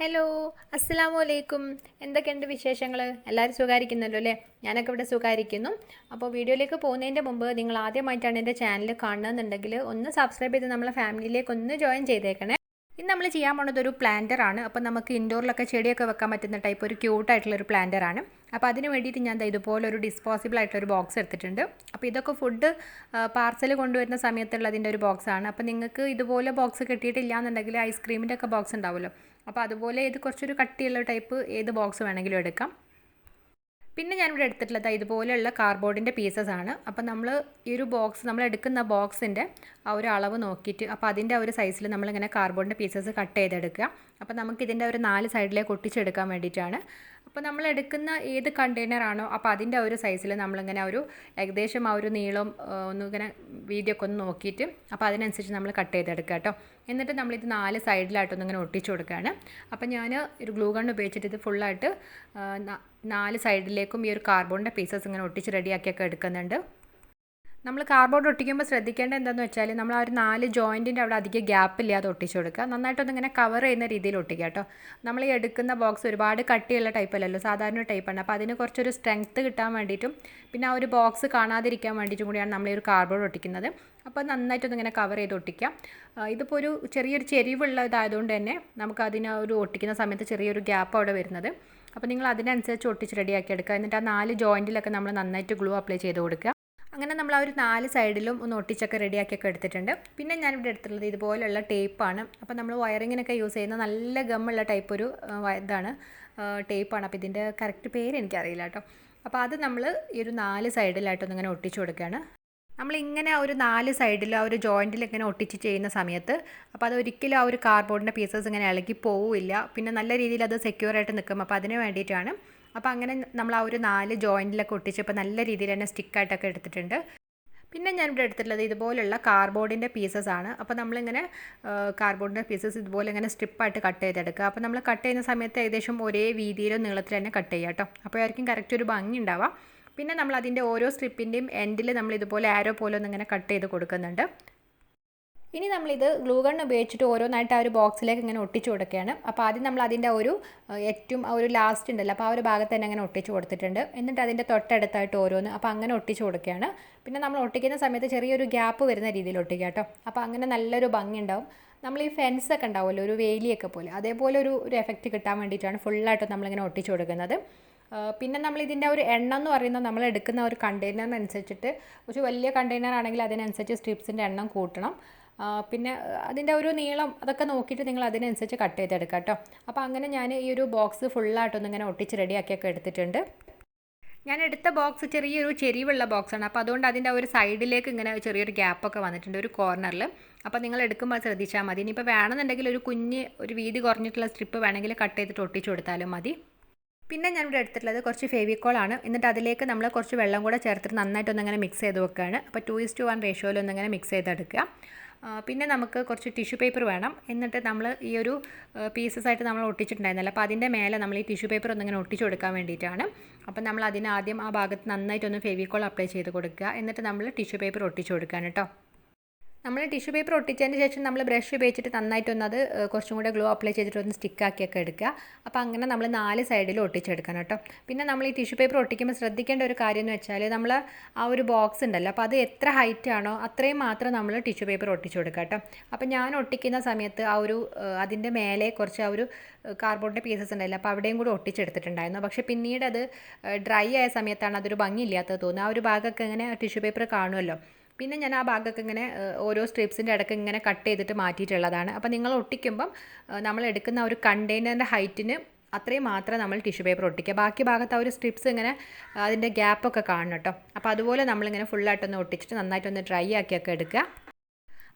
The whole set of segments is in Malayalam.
ഹലോ, അസ്സലാമു അലൈക്കും. എന്തൊക്കെയുണ്ട് വിശേഷങ്ങൾ? എല്ലാവരും സുഖമായിരിക്കുന്നുണ്ടല്ലോ അല്ലേ? ഞാനൊക്കെ ഇവിടെ സുഖമായിരിക്കുന്നു. അപ്പോൾ വീഡിയോയിലേക്ക് പോകുന്നതിൻ്റെ മുമ്പ് നിങ്ങൾ ആദ്യമായിട്ടാണ് എൻ്റെ ചാനൽ കാണുന്നതെന്നുണ്ടെങ്കിൽ ഒന്ന് സബ്സ്ക്രൈബ് ചെയ്ത് നമ്മളെ ഫാമിലിയിലേക്ക് ഒന്ന് ജോയിൻ ചെയ്തേക്കണേ. ഇന്ന് നമ്മൾ ചെയ്യാൻ പോകുന്നത് ഒരു പ്ലാന്ററാണ്. അപ്പോൾ നമുക്ക് ഇൻഡോറിലൊക്കെ ചെടിയൊക്കെ വെക്കാൻ പറ്റുന്ന ടൈപ്പ് ഒരു ക്യൂട്ടായിട്ടുള്ളൊരു പ്ലാന്ററാണ്. അപ്പോൾ അതിന് വേണ്ടിയിട്ട് ഞാൻ ഇതുപോലെ ഒരു ഡിസ്പോസിബിൾ ആയിട്ടൊരു ബോക്സ് എടുത്തിട്ടുണ്ട്. അപ്പോൾ ഇതൊക്കെ ഫുഡ് പാർസൽ കൊണ്ടുവരുന്ന സമയത്തുള്ളതിൻ്റെ ഒരു ബോക്സാണ്. അപ്പോൾ നിങ്ങൾക്ക് ഇതുപോലെ ബോക്സ് കിട്ടിയിട്ടില്ല എന്നുണ്ടെങ്കിൽ ഐസ്ക്രീമിൻ്റെ ഒക്കെ ബോക്സ് ഉണ്ടാവുമല്ലോ, അപ്പോൾ അതുപോലെ ഇത് കുറച്ചൊരു കട്ടിയുള്ള ടൈപ്പ് ഏത് ബോക്സ് വേണമെങ്കിലും എടുക്കാം. പിന്നെ ഞാനിവിടെ എടുത്തിട്ടുള്ളത് ഇതുപോലെയുള്ള കാർഡ്ബോർഡിൻ്റെ പീസസ് ആണ്. അപ്പോൾ നമ്മൾ ഈ ഒരു ബോക്സ് നമ്മൾ എടുക്കുന്ന ബോക്സിൻ്റെ ആ ഒരു അളവ് നോക്കിയിട്ട് അപ്പോൾ അതിൻ്റെ ഒരു സൈസിൽ നമ്മളിങ്ങനെ കാർഡ്ബോർഡിൻ്റെ പീസസ് കട്ട് ചെയ്തെടുക്കുക. അപ്പോൾ നമുക്കിതിൻ്റെ ഒരു 4 സൈഡിലേക്ക് ഒട്ടിച്ചെടുക്കാൻ വേണ്ടിയിട്ടാണ്. അപ്പോൾ നമ്മൾ എടുക്കുന്ന ഏത് കണ്ടെയ്നറാണോ അപ്പോൾ അതിൻ്റെ ഒരു സൈസിൽ നമ്മളിങ്ങനെ ഒരു ഏകദേശം ആ ഒരു നീളം ഒന്നിങ്ങനെ വീതിയൊക്കെ ഒന്ന് നോക്കിയിട്ട് അപ്പോൾ അതിനനുസരിച്ച് നമ്മൾ കട്ട് ചെയ്തെടുക്കുക കേട്ടോ. എന്നിട്ട് നമ്മളിത് 4 സൈഡിലായിട്ടൊന്നിങ്ങനെ ഒട്ടിച്ചു കൊടുക്കുകയാണ്. അപ്പോൾ ഞാൻ ഒരു ഗ്ലൂ ഗൺ ഉപയോഗിച്ചിട്ട് ഇത് ഫുള്ളായിട്ട് 4 സൈഡിലേക്കും ഈ ഒരു കാർഡ്ബോർഡിൻ്റെ പീസസ് ഇങ്ങനെ ഒട്ടിച്ച് റെഡിയാക്കിയൊക്കെ എടുക്കുന്നുണ്ട്. നമ്മൾ കാർഡ്ബോർഡ് ഒട്ടിക്കുമ്പോൾ ശ്രദ്ധിക്കേണ്ടത് എന്താണെന്ന് വെച്ചാൽ നമ്മൾ ആ ഒരു 4 ജോയിൻറ്റിൻ്റെ അവിടെ അധികം ഗ്യാപ്പില്ലാതെ ഒട്ടിച്ച് കൊടുക്കുക. നന്നായിട്ടൊന്നിങ്ങനെ കവർ ചെയ്യുന്ന രീതിയിൽ ഒട്ടിക്കുക കേട്ടോ. നമ്മൾ ഈ എടുക്കുന്ന ബോക്സ് ഒരുപാട് കട്ടിയുള്ള ടൈപ്പല്ലല്ലോ, സാധാരണ ടൈപ്പാണ്. അപ്പോൾ അതിന് കുറച്ചൊരു സ്ട്രെങ്ത്ത് കിട്ടാൻ വേണ്ടിയിട്ടും പിന്നെ ആ ഒരു ബോക്സ് കാണാതിരിക്കാൻ വേണ്ടിയിട്ടും കൂടിയാണ് നമ്മൾ ഈ ഒരു കാർഡ്ബോർഡ് ഒട്ടിക്കുന്നത്. അപ്പോൾ നന്നായിട്ടൊന്നിങ്ങനെ കവർ ചെയ്ത് ഒട്ടിക്കാം. ഇതിപ്പോൾ ഒരു ചെറിയൊരു ചെരിവുള്ള ഇതായതുകൊണ്ട് തന്നെ നമുക്ക് അതിന് ഒരു ഒട്ടിക്കുന്ന സമയത്ത് ചെറിയൊരു ഗ്യാപ്പ് അവിടെ വരുന്നത്. അപ്പോൾ നിങ്ങൾ അതിനനുസരിച്ച് ഒട്ടിച്ച് റെഡിയാക്കി എടുക്കുക. എന്നിട്ട് ആ 4 ജോയിൻറ്റിലൊക്കെ നമ്മൾ നന്നായിട്ട് ഗ്ലൂ അപ്ലൈ ചെയ്ത് കൊടുക്കുക. അങ്ങനെ നമ്മൾ ആ ഒരു 4 സൈഡിലും ഒന്ന് ഒട്ടിച്ചൊക്കെ റെഡിയാക്കിയൊക്കെ എടുത്തിട്ടുണ്ട്. പിന്നെ ഞാനിവിടെ എടുത്തിട്ടുള്ളത് ഇതുപോലെയുള്ള ടേപ്പാണ്. അപ്പോൾ നമ്മൾ വയറിങ്ങിനൊക്കെ യൂസ് ചെയ്യുന്ന നല്ല ഗമ്മുള്ള ടൈപ്പ് ഒരു ഇതാണ് ടേപ്പാണ്. അപ്പോൾ ഇതിൻ്റെ കറക്റ്റ് പേര് എനിക്കറിയില്ല കേട്ടോ. അപ്പോൾ അത് നമ്മൾ ഈ ഒരു 4 സൈഡിലായിട്ടൊന്നിങ്ങനെ ഒട്ടിച്ചു കൊടുക്കുകയാണ്. നമ്മളിങ്ങനെ ഒരു 4 സൈഡിൽ ആ ഒരു ജോയിൻറ്റിൽ ഇങ്ങനെ ഒട്ടിച്ച് ചെയ്യുന്ന സമയത്ത് അപ്പോൾ അതൊരിക്കലും ആ ഒരു കാർഡ്ബോർഡിൻ്റെ പീസസ് ഇങ്ങനെ ഇളകി പോവില്ല. പിന്നെ നല്ല രീതിയിൽ അത് സെക്യൂറായിട്ട് നിൽക്കും. അപ്പോൾ അതിന് വേണ്ടിയിട്ടാണ്. അപ്പോൾ അങ്ങനെ നമ്മൾ ആ ഒരു 4 ജോയിൻറ്റിലൊക്കെ ഒട്ടിച്ചപ്പോൾ നല്ല രീതിയിൽ തന്നെ സ്റ്റിക്കായിട്ടൊക്കെ എടുത്തിട്ടുണ്ട്. പിന്നെ ഞാനിവിടെ എടുത്തിട്ടുള്ളത് ഇതുപോലുള്ള കാർഡ്ബോർഡിൻ്റെ പീസസ് ആണ്. അപ്പോൾ നമ്മളിങ്ങനെ കാർഡ്ബോർഡിൻ്റെ പീസസ് ഇതുപോലെ ഇങ്ങനെ സ്ട്രിപ്പായിട്ട് കട്ട് ചെയ്തെടുക്കുക. അപ്പോൾ നമ്മൾ കട്ട് ചെയ്യുന്ന സമയത്ത് ഏകദേശം ഒരേ വീതിയിലും നീളത്തിൽ തന്നെ കട്ട് ചെയ്യുക കേട്ടോ. അപ്പോൾ ആയിരിക്കും കറക്റ്റ് ഒരു ഭംഗി ഉണ്ടാവുക. പിന്നെ നമ്മൾ അതിൻ്റെ ഓരോ സ്ട്രിപ്പിൻ്റെയും എൻഡിൽ നമ്മൾ ഇതുപോലെ ആരോ പോലെ ഒന്നിങ്ങനെ കട്ട് ചെയ്ത് കൊടുക്കുന്നുണ്ട്. ഇനി നമ്മളിത് ഗ്ലൂ ഗൺ ഉപയോഗിച്ചിട്ട് ഓരോന്നായിട്ട് ആ ഒരു ബോക്സിലേക്ക് ഇങ്ങനെ ഒട്ടിച്ചു കൊടുക്കുകയാണ്. അപ്പോൾ ആദ്യം നമ്മൾ അതിൻ്റെ ഒരു ഏറ്റവും ആ ഒരു ലാസ്റ്റ് ഉണ്ടല്ലോ, അപ്പോൾ ആ ഒരു ഭാഗത്ത് തന്നെ അങ്ങനെ ഒട്ടിച്ച് കൊടുത്തിട്ടുണ്ട്. എന്നിട്ട് അതിൻ്റെ തൊട്ടടുത്തായിട്ട് ഓരോന്ന് അപ്പോൾ അങ്ങനെ ഒട്ടിച്ച് കൊടുക്കുകയാണ്. പിന്നെ നമ്മൾ ഒട്ടിക്കുന്ന സമയത്ത് ചെറിയൊരു ഗ്യാപ്പ് വരുന്ന രീതിയിൽ ഒട്ടിക്കുക കേട്ടോ. അപ്പോൾ അങ്ങനെ നല്ലൊരു ഭംഗി ഉണ്ടാവും. നമ്മൾ ഈ ഫെൻസൊക്കെ ഉണ്ടാവുമല്ലോ, ഒരു വേലിയൊക്കെ പോലെ അതേപോലെ ഒരു എഫക്റ്റ് കിട്ടാൻ വേണ്ടിയിട്ടാണ് ഫുള്ളായിട്ട് നമ്മളിങ്ങനെ ഒട്ടിച്ച് കൊടുക്കുന്നത്. പിന്നെ നമ്മളിതിൻ്റെ ഒരു എണ്ണം എന്ന് പറയുന്നത് നമ്മൾ എടുക്കുന്ന ഒരു കണ്ടെയ്നറിനനുസരിച്ചിട്ട് കുറച്ച് വലിയ കണ്ടെയ്നർ ആണെങ്കിൽ അതിനനുസരിച്ച് സ്ട്രിപ്സിൻ്റെ എണ്ണം കൂട്ടണം. പിന്നെ അതിൻ്റെ ഒരു നീളം അതൊക്കെ നോക്കിയിട്ട് നിങ്ങൾ അതിനനുസരിച്ച് കട്ട് ചെയ്തെടുക്കുക കേട്ടോ. അപ്പോൾ അങ്ങനെ ഞാൻ ഈ ഒരു ബോക്സ് ഫുള്ളായിട്ടൊന്നിങ്ങനെ ഒട്ടിച്ച് റെഡിയാക്കിയൊക്കെ എടുത്തിട്ടുണ്ട്. ഞാൻ എടുത്ത ബോക്സ് ചെറിയൊരു ചെരിവുള്ള ബോക്സാണ്. അപ്പോൾ അതുകൊണ്ട് അതിൻ്റെ ഒരു സൈഡിലേക്ക് ഇങ്ങനെ ചെറിയൊരു ഗ്യാപ്പൊക്കെ വന്നിട്ടുണ്ട് ഒരു കോർണറിൽ. അപ്പോൾ നിങ്ങൾ എടുക്കുമ്പോൾ ശ്രദ്ധിച്ചാൽ മതി. ഇനിയിപ്പോൾ വേണമെന്നുണ്ടെങ്കിൽ ഒരു വീതി കുറഞ്ഞിട്ടുള്ള സ്ട്രിപ്പ് വേണമെങ്കിൽ കട്ട് ചെയ്തിട്ട് ഒട്ടിച്ച് കൊടുത്താലും മതി. പിന്നെ ഞാനിവിടെ എടുത്തിട്ടുള്ളത് കുറച്ച് ഫെവിക്കോളാണ്. എന്നിട്ട് അതിലേക്ക് നമ്മൾ കുറച്ച് വെള്ളം കൂടെ ചേർത്തിട്ട് നന്നായിട്ടൊന്നിങ്ങനെ മിക്സ് ചെയ്ത് വെക്കുകയാണ്. അപ്പോൾ 2:1 റേഷ്യോയിൽ ഒന്നിങ്ങനെ മിക്സ് ചെയ്തെടുക്കുക. പിന്നെ നമുക്ക് കുറച്ച് ടിഷ്യൂ പേപ്പർ വേണം. എന്നിട്ട് നമ്മൾ ഈ ഒരു പീസസായിട്ട് നമ്മൾ ഒട്ടിച്ചിട്ടുണ്ടായിരുന്നല്ലോ, അപ്പോൾ അതിൻ്റെ മേലെ നമ്മൾ ഈ ടിഷ്യൂ പേപ്പർ ഒന്നിങ്ങനെ ഒട്ടിച്ച് കൊടുക്കാൻ വേണ്ടിയിട്ടാണ്. അപ്പോൾ നമ്മൾ അതിനാദ്യം ആ ഭാഗത്ത് നന്നായിട്ടൊന്ന് ഫെവിക്കോൾ അപ്ലൈ ചെയ്ത് കൊടുക്കുക. എന്നിട്ട് നമ്മൾ ടിഷ്യൂ പേപ്പർ ഒട്ടിച്ച് കൊടുക്കുകയാണ് കേട്ടോ. നമ്മൾ ടിഷ്യൂ പേപ്പർ ഒട്ടിച്ചതിന് ശേഷം നമ്മൾ ബ്രഷ് ഉപയോഗിച്ചിട്ട് നന്നായിട്ടൊന്ന് അത് കുറച്ചും കൂടെ ഗ്ലൂ അപ്ലൈ ചെയ്തിട്ട് ഒന്ന് സ്റ്റിക്കാക്കിയൊക്കെ എടുക്കുക. അപ്പോൾ അങ്ങനെ നമ്മൾ 4 സൈഡിൽ ഒട്ടിച്ചെടുക്കണം കേട്ടോ. പിന്നെ നമ്മൾ ഈ ടിഷ്യൂ പേപ്പർ ഒട്ടിക്കുമ്പോൾ ശ്രദ്ധിക്കേണ്ട ഒരു കാര്യം എന്ന് വെച്ചാൽ നമ്മൾ ആ ഒരു ബോക്സ് ഉണ്ടല്ലോ, അപ്പോൾ അത് എത്ര ഹൈറ്റ് ആണോ അത്രയും മാത്രം നമ്മൾ ടിഷ്യൂ പേപ്പർ ഒട്ടിച്ചു കൊടുക്കുക കേട്ടോ. അപ്പോൾ ഞാൻ ഒട്ടിക്കുന്ന സമയത്ത് ആ ഒരു അതിൻ്റെ മേലെ കുറച്ച് ആ ഒരു കാർഡ്ബോർഡിൻ്റെ പീസസ് ഉണ്ടല്ലോ, അപ്പോൾ അവിടെയും കൂടി ഒട്ടിച്ചെടുത്തിട്ടുണ്ടായിരുന്നു. പക്ഷേ പിന്നീട് അത് ഡ്രൈ ആയ സമയത്താണ് അതൊരു ഭംഗിയില്ലാത്തത് തോന്നുന്നത്. ആ ഒരു ഭാഗമൊക്കെ ഇങ്ങനെ ടിഷ്യൂ പേപ്പർ കാണുമല്ലോ. പിന്നെ ഞാൻ ആ ഭാഗമൊക്കെ ഇങ്ങനെ ഓരോ സ്ട്രിപ്സിൻ്റെ ഇടയ്ക്ക് ഇങ്ങനെ കട്ട് ചെയ്തിട്ട് മാറ്റിയിട്ടുള്ളതാണ്. അപ്പോൾ നിങ്ങൾ ഒട്ടിക്കുമ്പം നമ്മൾ എടുക്കുന്ന ഒരു കണ്ടെയ്നറിൻ്റെ ഹൈറ്റിന് അത്രയും മാത്രം നമ്മൾ ടിഷ്യൂ പേപ്പർ ഒട്ടിക്കുക. ബാക്കി ഭാഗത്ത് ആ ഒരു സ്ട്രിപ്സ് ഇങ്ങനെ അതിൻ്റെ ഗ്യാപ്പൊക്കെ കാണണം കേട്ടോ. അപ്പോൾ അതുപോലെ നമ്മളിങ്ങനെ ഫുള്ളായിട്ടൊന്ന് ഒട്ടിച്ചിട്ട് നന്നായിട്ടൊന്ന് ഡ്രൈ ആക്കിയൊക്കെ എടുക്കുക.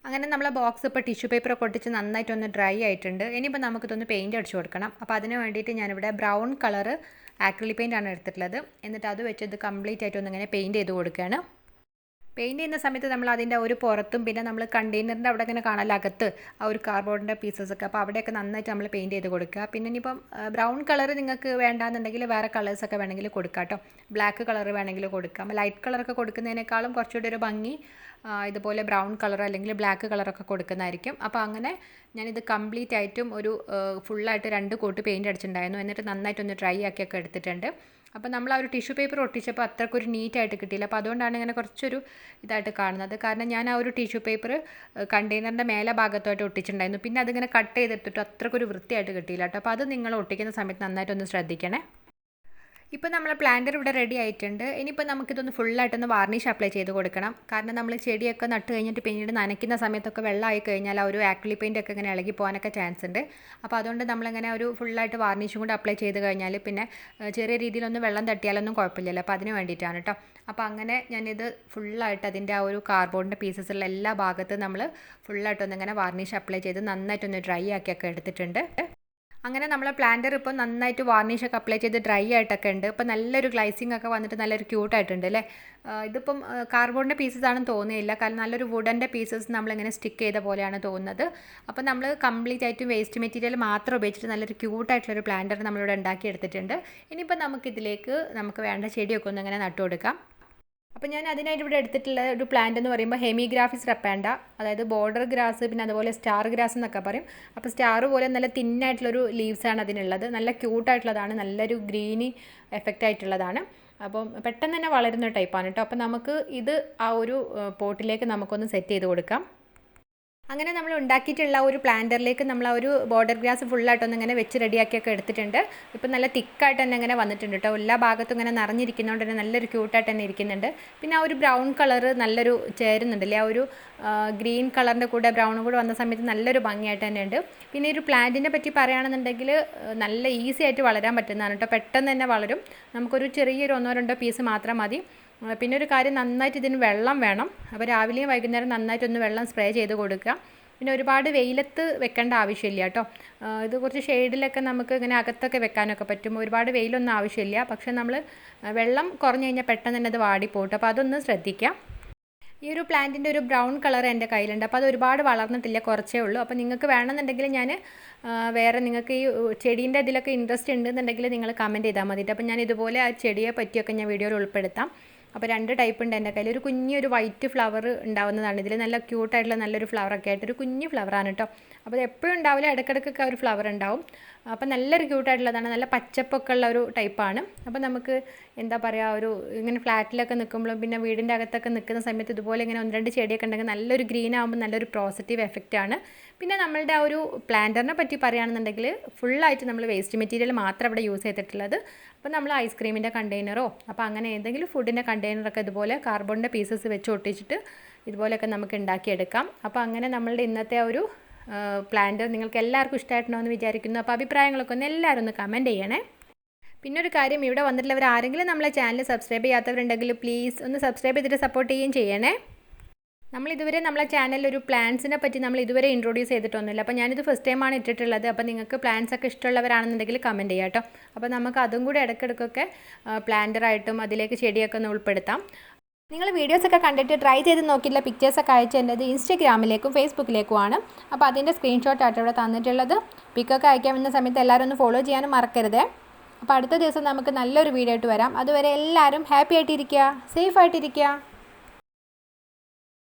അങ്ങനെ നമ്മളെ ബോക്സ് ഇപ്പോൾ ടിഷ്യൂ പേപ്പറൊക്കെ ഒട്ടിച്ച് നന്നായിട്ടൊന്ന് ഡ്രൈ ആയിട്ടുണ്ട്. ഇനിയിപ്പോൾ നമുക്കിതൊന്ന് പെയിൻറ്റ് അടിച്ച് കൊടുക്കണം. അപ്പോൾ അതിന് വേണ്ടിയിട്ട് ഞാനിവിടെ ബ്രൗൺ കളറ് ആക്രിലിക് പെയിൻ്റാണ് എടുത്തിട്ടുള്ളത്. എന്നിട്ട് അത് വെച്ച് ഇത് കംപ്ലീറ്റ് ആയിട്ടൊന്നിങ്ങനെ പെയിൻറ്റ് ചെയ്ത് കൊടുക്കുകയാണ്. പെയിൻറ്റ് ചെയ്യുന്ന സമയത്ത് നമ്മൾ അതിൻ്റെ ഒരു പുറത്തും പിന്നെ നമ്മൾ കണ്ടെയ്നറിൻ്റെ അവിടെ ഇങ്ങനെ കാണാൻ അകത്ത് ആ ഒരു കാർഡ്ബോർഡിൻ്റെ പീസസൊക്കെ, അപ്പോൾ അവിടെയൊക്കെ നന്നായിട്ട് നമ്മൾ പെയിൻറ്റ് ചെയ്ത് കൊടുക്കുക. പിന്നെ ഇനിയിപ്പം ബ്രൗൺ കളർ നിങ്ങൾക്ക് വേണ്ടാന്നുണ്ടെങ്കിൽ വേറെ കളേഴ്സൊക്കെ വേണമെങ്കിൽ കൊടുക്കാം കേട്ടോ. ബ്ലാക്ക് കളർ വേണമെങ്കിൽ കൊടുക്കാം. ലൈറ്റ് കളറൊക്കെ കൊടുക്കുന്നതിനേക്കാളും കുറച്ചുകൂടി ഒരു ഭംഗി ഇതുപോലെ ബ്രൗൺ കളർ അല്ലെങ്കിൽ ബ്ലാക്ക് കളറൊക്കെ കൊടുക്കുന്നതായിരിക്കും. അപ്പോൾ അങ്ങനെ ഞാനിത് കംപ്ലീറ്റ് ആയിട്ടും ഒരു ഫുള്ളായിട്ട് 2 കോട്ട് പെയിൻറ്റ് അടിച്ചിട്ടുണ്ടായിരുന്നു. എന്നിട്ട് നന്നായിട്ടൊന്ന് ഡ്രൈ ആക്കിയൊക്കെ എടുത്തിട്ടുണ്ട്. അപ്പോൾ നമ്മൾ ആ ഒരു ടിഷ്യൂ പേപ്പർ ഒട്ടിച്ചപ്പോൾ അത്രക്കൊരു നീറ്റായിട്ട് കിട്ടിയില്ല. അപ്പോൾ അതുകൊണ്ടാണ് ഇങ്ങനെ കുറച്ചൊരു ഇതായിട്ട് കാണുന്നത്. കാരണം ഞാൻ ആ ഒരു ടിഷ്യൂ പേപ്പർ കണ്ടെയ്നറിൻ്റെ മേലെ ഭാഗത്തായിട്ട് ഒട്ടിച്ചിട്ടുണ്ടായിരുന്നു. പിന്നെ അതിങ്ങനെ കട്ട് ചെയ്തെടുത്തിട്ട് അത്രക്കൊരു വൃത്തിയായിട്ട് കിട്ടിയില്ല കേട്ടോ. അപ്പോൾ അത് നിങ്ങൾ ഒട്ടിക്കുന്ന സമയത്ത് നന്നായിട്ടൊന്ന് ശ്രദ്ധിക്കണേ. ഇപ്പോൾ നമ്മളെ പ്ലാന്റർ ഇവിടെ റെഡി ആയിട്ടുണ്ട്. ഇനിയിപ്പോൾ നമുക്കിതൊന്ന് ഫുള്ളായിട്ടൊന്ന് വാർണിഷ് അപ്ലൈ ചെയ്ത് കൊടുക്കണം. കാരണം നമ്മൾ ചെടിയൊക്കെ നട്ട് കഴിഞ്ഞിട്ട് പിന്നീട് നനയ്ക്കുന്ന സമയത്തൊക്കെ വെള്ളമായി കഴിഞ്ഞാൽ ആ ഒരു ആക്രിലിക് പെയിൻ്റ് ഒക്കെ ഇങ്ങനെ ഇളകി പോകാനൊക്കെ ചാൻസ് ഉണ്ട്. അപ്പോൾ അതുകൊണ്ട് നമ്മളിങ്ങനെ ഒരു ഫുള്ളായിട്ട് വാർണിഷും കൂടി അപ്ലൈ ചെയ്ത് കഴിഞ്ഞാൽ പിന്നെ ചെറിയ രീതിയിലൊന്ന് വെള്ളം തട്ടിയാലൊന്നും കുഴപ്പമില്ലല്ലോ. അപ്പോൾ അതിന് വേണ്ടിയിട്ടാണ് കേട്ടോ. അപ്പോൾ അങ്ങനെ ഞാനിത് ഫുള്ളായിട്ട് അതിൻ്റെ ആ ഒരു കാർഡ്ബോർഡിൻ്റെ പീസസുള്ള എല്ലാ ഭാഗത്തും നമ്മൾ ഫുള്ളായിട്ടൊന്നിങ്ങനെ വാർണിഷ് അപ്ലൈ ചെയ്ത് നന്നായിട്ടൊന്ന് ഡ്രൈ ആക്കിയൊക്കെ എടുത്തിട്ടുണ്ട്. അങ്ങനെ നമ്മളെ പ്ലാന്റർ ഇപ്പോൾ നന്നായിട്ട് വാർണിഷൊക്കെ അപ്ലൈ ചെയ്ത് ഡ്രൈ ആയിട്ടൊക്കെ ഉണ്ട്. ഇപ്പോൾ നല്ലൊരു ഗ്ലൈസിംഗ് ഒക്കെ വന്നിട്ട് നല്ലൊരു ക്യൂട്ടായിട്ടുണ്ട് അല്ലേ. ഇതിപ്പം കാർഡ്ബോർഡിൻ്റെ പീസസ് ആണെന്ന് തോന്നിയില്ല. കാരണം നല്ലൊരു വുഡൻ്റെ പീസസ് നമ്മളിങ്ങനെ സ്റ്റിക്ക് ചെയ്ത പോലെയാണ് തോന്നുന്നത്. അപ്പോൾ നമ്മൾ കംപ്ലീറ്റ് ആയിട്ടും വേസ്റ്റ് മെറ്റീരിയൽ മാത്രം ഉപയോഗിച്ചിട്ട് നല്ലൊരു ക്യൂട്ടായിട്ടുള്ളൊരു പ്ലാന്റർ നമ്മളിവിടെ ഉണ്ടാക്കി എടുത്തിട്ടുണ്ട്. ഇനിയിപ്പോൾ നമുക്കിതിലേക്ക് നമുക്ക് വേണ്ട ചെടിയൊക്കെ ഒന്ന് ഇങ്ങനെ നട്ടു കൊടുക്കാം. അപ്പോൾ ഞാൻ അതിനായിട്ട് ഇവിടെ എടുത്തിട്ടുള്ള ഒരു പ്ലാന്റ് എന്ന് പറയുമ്പോൾ ഹെമിഗ്രാഫിസ് റെപ്പാൻഡ, അതായത് ബോർഡർ ഗ്രാസ്, പിന്നെ അതുപോലെ സ്റ്റാർ ഗ്രാസ് എന്നൊക്കെ പറയും. അപ്പോൾ സ്റ്റാർ പോലെ നല്ല തിന്നായിട്ടുള്ളൊരു ലീവ്സാണ് അതിനുള്ളത്. നല്ല ക്യൂട്ടായിട്ടുള്ളതാണ്, നല്ലൊരു ഗ്രീനി എഫക്റ്റ് ആയിട്ടുള്ളതാണ്. അപ്പം പെട്ടെന്ന് തന്നെ വളരുന്ന ടൈപ്പാണ് കേട്ടോ. അപ്പോൾ നമുക്ക് ഇത് ആ ഒരു പോട്ടിലേക്ക് നമുക്കൊന്ന് സെറ്റ് ചെയ്ത് കൊടുക്കാം. അങ്ങനെ നമ്മൾ ഉണ്ടാക്കിയിട്ടുള്ള ഒരു പ്ലാന്ററിലേക്ക് നമ്മൾ ആ ഒരു ബോർഡർ ഗ്രാസ് ഫുള്ളായിട്ടൊന്ന് ഇങ്ങനെ വെച്ച് റെഡിയാക്കിയൊക്കെ എടുത്തിട്ടുണ്ട്. ഇപ്പം നല്ല തിക്കായിട്ട് തന്നെ ഇങ്ങനെ വന്നിട്ടുണ്ട് കേട്ടോ. എല്ലാ ഭാഗത്തും ഇങ്ങനെ നിറഞ്ഞിരിക്കുന്നതുകൊണ്ട് തന്നെ നല്ലൊരു ക്യൂട്ടായിട്ട് തന്നെ ഇരിക്കുന്നുണ്ട്. പിന്നെ ആ ഒരു ബ്രൗൺ കളർ നല്ലൊരു ചേരുന്നുണ്ടല്ലേ, ആ ഒരു ഗ്രീൻ കളറിൻ്റെ കൂടെ ബ്രൗണും കൂടെ വന്ന സമയത്ത് നല്ലൊരു ഭംഗിയായിട്ട് തന്നെ ഉണ്ട്. പിന്നെ ഈ ഒരു പ്ലാന്റിനെ പറ്റി പറയുകയാണെന്നുണ്ടെങ്കിൽ നല്ല ഈസി ആയിട്ട് വളരാൻ പറ്റുന്നതാണ് കേട്ടോ. പെട്ടെന്ന് തന്നെ വളരും. നമുക്കൊരു ചെറിയൊരു 1-2 പീസ് മാത്രം മതി. പിന്നെ ഒരു കാര്യം, നന്നായിട്ട് ഇതിന് വെള്ളം വേണം. അപ്പോൾ രാവിലെയും വൈകുന്നേരം നന്നായിട്ടൊന്ന് വെള്ളം സ്പ്രേ ചെയ്ത് കൊടുക്കുക. പിന്നെ ഒരുപാട് വെയിലത്ത് വെക്കേണ്ട ആവശ്യമില്ല കേട്ടോ. ഇത് കുറച്ച് ഷെയ്ഡിലൊക്കെ നമുക്ക് ഇങ്ങനെ അകത്തൊക്കെ വെക്കാനൊക്കെ പറ്റും. ഒരുപാട് വെയിലൊന്നും ആവശ്യമില്ല. പക്ഷേ നമ്മൾ വെള്ളം കുറഞ്ഞു കഴിഞ്ഞാൽ പെട്ടെന്ന് തന്നെ അത് വാടിപ്പോട്ടും. അപ്പോൾ അതൊന്ന് ശ്രദ്ധിക്കാം. ഈ ഒരു പ്ലാന്റിൻ്റെ ഒരു ബ്രൗൺ കളർ എൻ്റെ കയ്യിലുണ്ട്. അപ്പോൾ അത് ഒരുപാട് വളർന്നിട്ടില്ല, കുറച്ചേ ഉള്ളൂ. അപ്പോൾ നിങ്ങൾക്ക് വേണമെന്നുണ്ടെങ്കിൽ ഞാൻ വേറെ നിങ്ങൾക്ക് ഈ ചെടീൻ്റെ ഇതിലൊക്കെ ഇൻട്രസ്റ്റ് ഉണ്ടെന്നുണ്ടെങ്കിൽ നിങ്ങൾ കമൻറ്റ് ചെയ്താൽ മതിയിട്ട്. അപ്പോൾ ഞാൻ ഇതുപോലെ ആ ചെടിയെ പറ്റിയൊക്കെ ഞാൻ വീഡിയോയിൽ ഉൾപ്പെടുത്താം. അപ്പോൾ 2 ടൈപ്പ് ഉണ്ട് എൻ്റെ കയ്യിൽ. ഒരു കുഞ്ഞൊരു വൈറ്റ് ഫ്ലവർ ഉണ്ടാവുന്നതാണ് ഇതിൽ. നല്ല ക്യൂട്ടായിട്ടുള്ള നല്ലൊരു ഫ്ലവറൊക്കെ ആയിട്ട് ഒരു കുഞ്ഞ് ഫ്ലവറാണ് കേട്ടോ. അപ്പോൾ അത് എപ്പോഴും ഉണ്ടാവില്ല, ഇടയ്ക്കിടയ്ക്കൊക്കെ ഒരു ഫ്ലവർ ഉണ്ടാവും. അപ്പോൾ നല്ലൊരു ക്യൂട്ടായിട്ടുള്ളതാണ്, നല്ല പച്ചപ്പൊക്കെ ഉള്ള ഒരു ടൈപ്പാണ്. അപ്പോൾ നമുക്ക് എന്താ പറയുക, ഒരു ഇങ്ങനെ ഫ്ലാറ്റിലൊക്കെ നിൽക്കുമ്പോഴും പിന്നെ വീടിൻ്റെ അകത്തൊക്കെ നിൽക്കുന്ന സമയത്ത് ഇതുപോലെ ഇങ്ങനെ 1-2 ചെടിയൊക്കെ ഉണ്ടെങ്കിൽ നല്ലൊരു ഗ്രീൻ ആകുമ്പോൾ നല്ലൊരു പോസിറ്റീവ് എഫക്റ്റാണ്. പിന്നെ നമ്മളുടെ ആ ഒരു പ്ലാന്ററിനെ പറ്റി പറയുകയാണെന്നുണ്ടെങ്കിൽ ഫുള്ളായിട്ട് നമ്മൾ വേസ്റ്റ് മെറ്റീരിയൽ മാത്രം ഇവിടെ യൂസ് ചെയ്തിട്ടുള്ളത്. അപ്പോൾ നമ്മൾ ഐസ്ക്രീമിൻ്റെ കണ്ടെയ്നറോ അപ്പോൾ അങ്ങനെ ഏതെങ്കിലും ഫുഡിൻ്റെ കണ്ടെയ്നറൊക്കെ ഇതുപോലെ കാർബണിൻ്റെ പീസസ് വെച്ച് ഒട്ടിച്ചിട്ട് ഇതുപോലെയൊക്കെ നമുക്ക് ഉണ്ടാക്കിയെടുക്കാം. അപ്പോൾ അങ്ങനെ നമ്മളുടെ ഇന്നത്തെ ആ ഒരു പ്ലാന്റർ നിങ്ങൾക്ക് എല്ലാവർക്കും ഇഷ്ടമായിട്ടുണ്ടോ വിചാരിക്കുന്നു. അപ്പോൾ അഭിപ്രായങ്ങളൊക്കെ ഒന്ന് എല്ലാവരും ഒന്ന് കമൻറ്റ് ചെയ്യണേ. പിന്നെ ഒരു കാര്യം, ഇവിടെ വന്നിട്ടുള്ളവർ ആരെങ്കിലും നമ്മളെ ചാനൽ സബ്സ്ക്രൈബ് ചെയ്യാത്തവരുണ്ടെങ്കിൽ പ്ലീസ് ഒന്ന് സബ്സ്ക്രൈബ് ചെയ്തിട്ട് സപ്പോർട്ട് ചെയ്യുകയും ചെയ്യണേ. നമ്മളിതുവരെ നമ്മളെ ചാനലിൽ ഒരു പ്ലാന്റ്സിനെ പറ്റി നമ്മൾ ഇതുവരെ ഇൻട്രൊഡ്യൂസ് ചെയ്തിട്ടൊന്നുമില്ല. അപ്പോൾ ഞാനിത് ഫസ്റ്റ് ടൈമാണ് ഇട്ടിട്ടുള്ളത്. അപ്പോൾ നിങ്ങൾക്ക് പ്ലാന്റ്സ് ഒക്കെ ഇഷ്ടമുള്ളവരാണെന്നുണ്ടെങ്കിൽ കമൻറ്റ് ചെയ്യാം കേട്ടോ. അപ്പോൾ നമുക്ക് അതും കൂടി ഇടയ്ക്കിടയ്ക്കൊക്കെ പ്ലാന്ററായിട്ടും അതിലേക്ക് ചെടിയൊക്കെ ഒന്ന് ഉൾപ്പെടുത്താം. നിങ്ങൾ വീഡിയോസൊക്കെ കണ്ടിട്ട് ട്രൈ ചെയ്ത് നോക്കിയിട്ടുള്ള പിക്ചേഴ്സൊക്കെ അയച്ചേണ്ടത് ഇൻസ്റ്റാഗ്രാമിലേക്കും ഫേസ്ബുക്കിലേക്കുമാണ്. അപ്പോൾ അതിൻ്റെ സ്ക്രീൻഷോട്ടായിട്ട് ഇവിടെ തന്നിട്ടുള്ളത്. പിക്കൊക്കെ അയക്കാൻ വരുന്ന സമയത്ത് എല്ലാവരും ഒന്ന് ഫോളോ ചെയ്യാനും മറക്കരുത്. അപ്പോൾ അടുത്ത ദിവസം നമുക്ക് നല്ലൊരു വീഡിയോ ആയിട്ട് വരാം. അതുവരെ എല്ലാവരും ഹാപ്പി ആയിട്ടിരിക്കുക, സേഫ് ആയിട്ടിരിക്കുക.